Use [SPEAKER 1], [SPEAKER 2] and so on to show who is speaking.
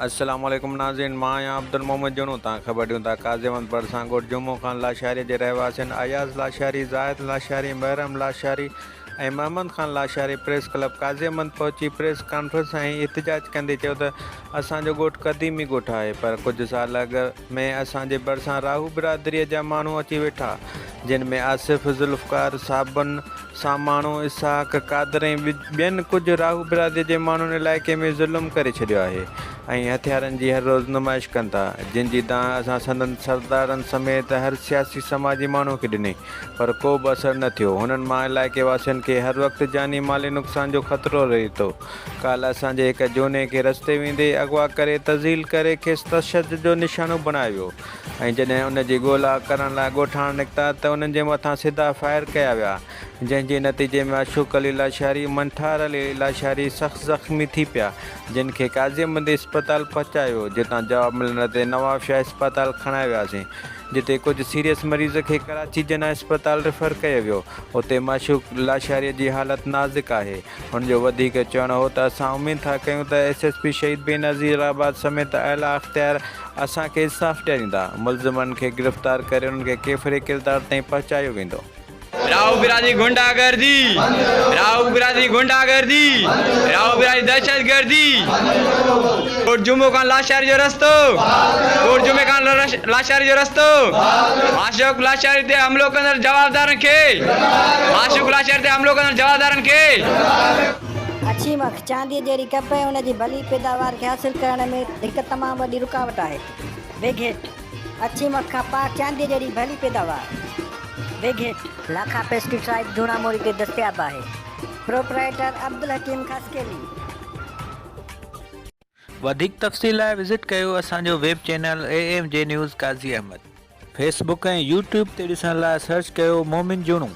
[SPEAKER 1] अस्सलाम वालेकुम नाज़रीन, मां आहियां अब्दुल मोहम्मद जुनू। तव्हां ख़बर ॾियूं था काज़ीमत भरिसां ॻोठ जुमो ख़ान लाशारी जे रहवासियुनि अयाज़ लाशारी, ज़ाहिद लाशारी, महरम लाशारी ऐं महमद ख़ान लाशारी प्रेस क्लब काज़ीमत पहुची प्रेस कॉन्फ्रेंस ऐं एहतजाज कंदे चयो त असांजो ॻोठु क़दीमी ॻोठु आहे, पर कुझु साल अॻु में असांजे भरिसां राहू बिरादरीअ जा माण्हू अची वेठा, जिन में आसिफ़, ज़ुल्फ़कार, साबन, सामाणो, इसहाक, कादर ऐं ॿियनि कुझु राहू बिरादरीअ जे माण्हुनि इलाइक़े में ज़ुल्म करे छॾियो आहे ऐं हथियारनि जी हर रोज़ु नुमाइश कनि था, जिन जी दांह असां संदनि सरदारनि समेत हर सियासी समाजी माण्हू खे ॾिनी, पर को बि असरु न थियो। हुननि मां इलाइक़े वासियुनि खे हर वक़्तु जानी माली नुक़सान जो ख़तरो रहे थो। काल्ह असांजे हिकु जोने खे रस्ते वेंदे अगवा करे तज़ील करे खेसि तशदुद जो निशानो बणायो वियो ऐं जॾहिं उन जी ॻोल्हा करण लाइ ॻोठाण निकिता त उन्हनि जे मथां सिधा फायर कया विया, जंहिंजे नतीजे में अशोक अली लाशारी, मंठार अली लाशारी सख़्तु ज़ख़्मी थी पिया, जिन खे काज़ीमत इस्पताल पहुचायो, जितां जवाबु मिलण ते नवाब शाह इस्पताल खणाए वियासीं, जिते कुझु सीरियस मरीज़ खे कराची जना इस्पताल रेफर कयो वियो। उते माशूक लाशारीअ जी हालत नाज़ुक आहे। हुनजो वधीक चवणु हो त असां उमेद था कयूं त SSP शहीद बेनज़ीर आबाद समेत आला अख़्तियार असांखे इंसाफ़ ॾियारींदा। मुलज़िमनि खे गिरफ़्तार करे उन्हनि खे केफ़िरे किरदार ताईं पहुचायो वेंदो।
[SPEAKER 2] राहू बिरादरी गुंडागर्दी, राहू बिरादरी गुंडागर्दी, राहू बिरादरी दहशतगर्दी। कोट जुम्मो खान लाशारी जो रस्तो, कोट जुम्मे खान लाशारी जो रस्तो, माशूक लाशारी ते हमलो कंदड़ जवाबदारनि खे, माशूक लाशारी ते हमलो कंदड़ जवाबदारनि खे।
[SPEAKER 3] अच्छी मख चांदी जहिड़ी कप ऐं उन जी भली पैदावार खे हासिल करण में हिकु तमामु वॾी रुकावट आहे। वेगेट अच्छी मख खां पाक चांदी जहिड़ी भली पैदावार। वेगेट लाखा पेस्टिसाइड जूना मोरी ते दस्तियाब आहे। प्रोपराइटर अब्दुल हकीम खसकेली।
[SPEAKER 1] वधीक तफ़सील लाइ विज़िट कयो असांजो वेब चैनल AMJ न्यूज़ काज़ी अहमद। फेसबुक ऐं यूट्यूब ते ॾिसण लाइ सर्च कयो मोमिन जुनू।